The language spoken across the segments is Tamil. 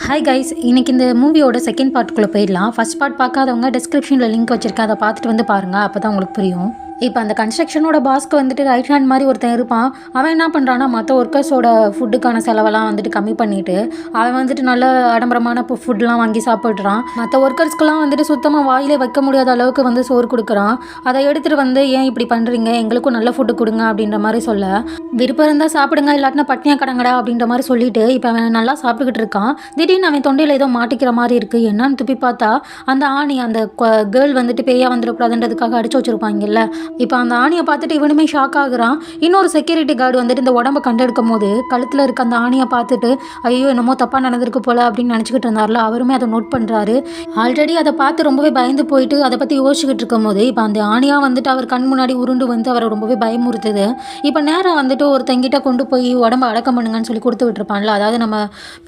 ஹாய் கைஸ், இன்னைக்கு இந்த மூவியோட செகண்ட் பார்ட்டுக்குள்ளே போயிடலாம். ஃபர்ஸ்ட் பார்ட் பார்க்காதவங்க டிஸ்கிரிப்ஷனில் லிங்க் வச்சுருக்கேன், அதை பார்த்துட்டு வந்து பாருங்கள். அப்போ தான் உங்களுக்கு புரியும். இப்போ அந்த கன்ஸ்ட்ரக்ஷனோட பாஸ்க்கு வந்துட்டு ரைட் ஹேண்ட் மாதிரி ஒருத்தன் இருப்பான். அவன் என்ன பண்ணுறான்னா, மற்ற ஒர்க்கர்ஸோட ஃபுட்டுக்கான செலவெல்லாம் வந்துட்டு கம்மி பண்ணிவிட்டு அவன் வந்துட்டு நல்ல ஆடம்பரமான ஃபுட்லாம் வாங்கி சாப்பிட்றான். மற்ற ஒர்க்கர்ஸ்க்கெலாம் வந்துட்டு சுத்தமாக வாயிலே வைக்க முடியாத அளவுக்கு வந்து சோறு கொடுக்குறான். அதை எடுத்துகிட்டு வந்து ஏன் இப்படி பண்ணுறீங்க, எங்களுக்கும் நல்ல ஃபுட்டு கொடுங்க அப்படின்ற மாதிரி சொல்ல, விருப்பம் இருந்தால் சாப்பிடுங்க, இல்லாட்டினா பட்னியாக கடங்கடா அப்படின்ற மாதிரி சொல்லிட்டு இப்போ அவன் நல்லா சாப்பிட்டுக்கிட்டு இருக்கான். திடீர்னு அவன் தொண்டையில் ஏதோ மாட்டிக்கிற மாதிரி இருக்குது. என்னன்னு துப்பி பார்த்தா அந்த ஆணி, அந்த கேர்ள் வந்துட்டு பேயா வந்துடக்கூடாதுன்றதுக்காக அடிச்சு வச்சுருப்பாங்கல்ல. இப்போ அந்த ஆணியை பார்த்துட்டு இவனுமே ஷாக் ஆகுறான். இன்னொரு செக்யூரிட்டி கார்டு வந்துட்டு இந்த உடம்பை கண்டெடுக்கும் போது கழுத்தில் இருக்க அந்த ஆணியை பார்த்துட்டு ஐயோ என்னமோ தப்பாக நடந்திருக்கு போல அப்படின்னு நினச்சிக்கிட்டு இருந்தார்ல, அவருமே அதை நோட் பண்ணுறாரு. ஆல்ரெடி அதை பார்த்து ரொம்பவே பயந்து போயிட்டு அதை பற்றி யோசிச்சுக்கிட்டு இருக்கும் போது இப்போ அந்த ஆணியாக வந்துட்டு அவர் கண் முன்னாடி உருண்டு வந்து அவரை ரொம்பவே பயமுறுத்துது. இப்போ நேரம் வந்துட்டு ஒருத்தங்கிட்ட கொண்டு போய் உடம்பை அடக்கம் பண்ணுங்கன்னு சொல்லி கொடுத்து விட்டுருப்பான்ல, அதாவது நம்ம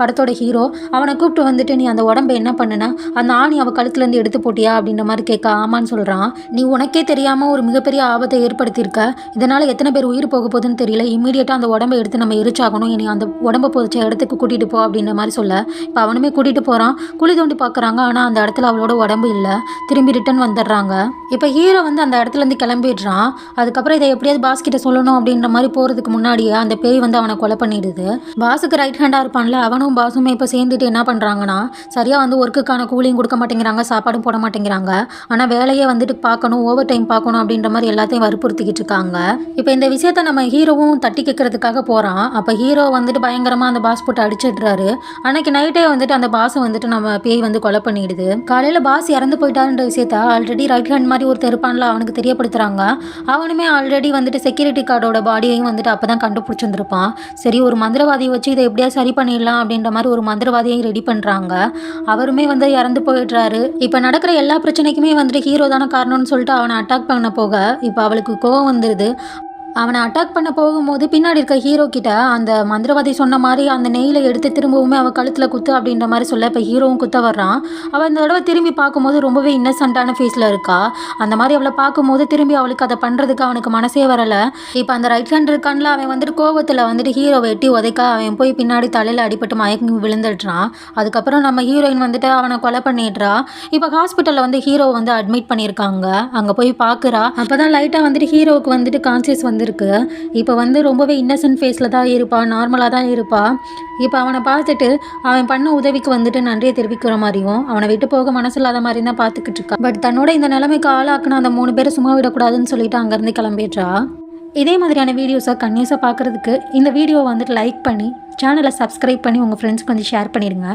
படத்தோட ஹீரோ. அவனை கூப்பிட்டு வந்துட்டு நீ அந்த உடம்பை என்ன பண்ணுன, அந்த ஆணி அவள் கழுத்துலேருந்து எடுத்து போட்டியா அப்படின்ற மாதிரி கேட்க ஆமான்னு சொல்கிறான். நீ உனக்கே தெரியாமல் ஒரு மிகப்பெரிய ஆபத்தை ஏற்படுத்தியிருக்க, இதனால் எத்தனை பேர் உயிர் போக போகுதுன்னு தெரியல, இம்மீடியட்டாக அந்த உடம்பை எடுத்து நம்ம எரிச்சாகணும், இனி அந்த உடம்பை போதிச்ச இடத்துக்கு கூட்டிகிட்டு போ அப்படின்ற மாதிரி சொல்ல இப்போ அவனுமே கூட்டிகிட்டு போகிறான். குழி தோண்டி பார்க்குறாங்க, ஆனால் அந்த இடத்துல அவளோட உடம்பு இல்லை. திரும்பி ரிட்டன் வந்துடுறாங்க. இப்போ ஹீரோ வந்து அந்த இடத்துலேருந்து கிளம்பிடுறான். அதுக்கப்புறம் இதை எப்படியாவது பாஸ் கிட்ட சொல்லணும் அப்படின்ற மாதிரி போகிறதுக்கு முன்னாடியே அந்த பேய் வந்து அவனை கொலை பண்ணிடுது. பாஸுக்கு ரைட் ஹேண்டாக இருப்பான்ல, அவனும் பாஸுமே இப்போ சேர்ந்துட்டு என்ன பண்ணுறாங்கன்னா, சரியாக வந்து ஒர்க்குக்கான கூலியும் கொடுக்க மாட்டேங்கிறாங்க, சாப்பாடும் போட மாட்டேங்கிறாங்க. ஆனால் வேலையே வந்துட்டு பார்க்கணும், ஓவர் டைம் பார்க்கணும் அப்படின்ற மாதிரி எல்லாத்தையும் வற்புறுத்திக்கிட்டு இருக்காங்க. இப்போ இந்த விஷயத்த நம்ம ஹீரோவும் தட்டி கேட்கறதுக்காக போகிறான். அப்போ ஹீரோ வந்துட்டு பயங்கரமாக அந்த பாஸ் போட்டு அடிச்சிடுறாரு. அன்னைக்கு நைட்டே வந்துட்டு அந்த பாஸை வந்துட்டு நம்ம பேய் வந்து கொலை பண்ணிடுது. காலையில் பாஸ் இறந்து போயிட்டாருன்ற விஷயத்த ஆல்ரெடி ரைட் ஹேண்ட் மாதிரி ஒருத்தர் இருப்பான்ல, அவனுக்கு தெரியப்படுத்துறாங்க. அவனுமே ஆல்ரெடி வந்துட்டு செக்யூரிட்டி கார்டோட பாடியையும் வந்துட்டு அப்போ தான் கண்டுபிடிச்சிருந்துருப்பான். சரி, ஒரு மந்திரவாதியை வச்சு இதை எப்படியா சரி பண்ணிடலாம் அப்படின்ற மாதிரி ஒரு மந்திரவாதியை ரெடி பண்ணுறாங்க. அவருமே வந்து இறந்து போயிடுறாரு. இப்போ நடக்கிற எல்லா பிரச்சனைக்குமே வந்துட்டு ஹீரோ தானே காரணம்னு சொல்லிட்டு அவனை அட்டாக் பண்ண போக இப்போ அவளுக்கு கோவம் வந்துடுது. அவனை அட்டாக் பண்ண போகும்போது பின்னாடி இருக்க ஹீரோ கிட்ட அந்த மந்திரவாதி சொன்ன மாதிரி அந்த நெய்லை எடுத்து திரும்பவுமே அவள் கழுத்தில் குத்து அப்படின்ற மாதிரி சொல்ல இப்போ ஹீரோவும் குத்த வர்றான். அவள் அந்த தடவை திரும்பி பார்க்கும்போது ரொம்பவே இன்னசென்ட்டான ஃபேஸில் இருக்கா. அந்த மாதிரி அவளை பார்க்கும்போது திரும்பி அவளுக்கு அதை பண்ணுறதுக்கு அவனுக்கு மனசே வரலை. இப்போ அந்த ரைட் ஹேண்ட் இருக்கான்ல, அவன் வந்துட்டு கோவத்தில் வந்துட்டு ஹீரோ வெட்டி உதைக்க அவன் போய் பின்னாடி தலையில் அடிபட்டு மயங்கி விழுந்துடுறான். அதுக்கப்புறம் நம்ம ஹீரோயின் வந்துட்டு அவனை கொலை பண்ணிடுறா. இப்போ ஹாஸ்பிட்டலில் வந்து ஹீரோ வந்து அட்மிட் பண்ணியிருக்காங்க. அங்கே போய் பார்க்குறா. அப்போ தான் லைட்டாக வந்துட்டு ஹீரோவுக்கு வந்துட்டு கான்சியஸ் வந்துருக்கு. இப்போ வந்து ரொம்பவே இன்னசென்ட் ஃபேஸில் தான் இருப்பா, நார்மலாக தான் இருப்பா. இப்போ அவனை பார்த்துட்டு அவன் பண்ண உதவிக்கு வந்துட்டு நன்றியை தெரிவிக்கிற மாதிரியும் அவனை விட்டு போக மனசு இல்லாத மாதிரி தான் பார்த்துக்கிட்டு இருக்கா. பட் தன்னோட இந்த நிலைமைக்கு ஆளாக்குன அந்த 3 பேரை சும்மா விடக்கூடாதுன்னு சொல்லிட்டு அங்கேருந்து கிளம்பிடுறா. இதே மாதிரியான வீடியோஸை கன்யூஸாக பார்க்குறதுக்கு இந்த வீடியோவை வந்துட்டு லைக் பண்ணி சேனலை சப்ஸ்கிரைப் பண்ணி உங்கள் ஃப்ரெண்ட்ஸ்க்கு வந்து ஷேர் பண்ணிடுங்க.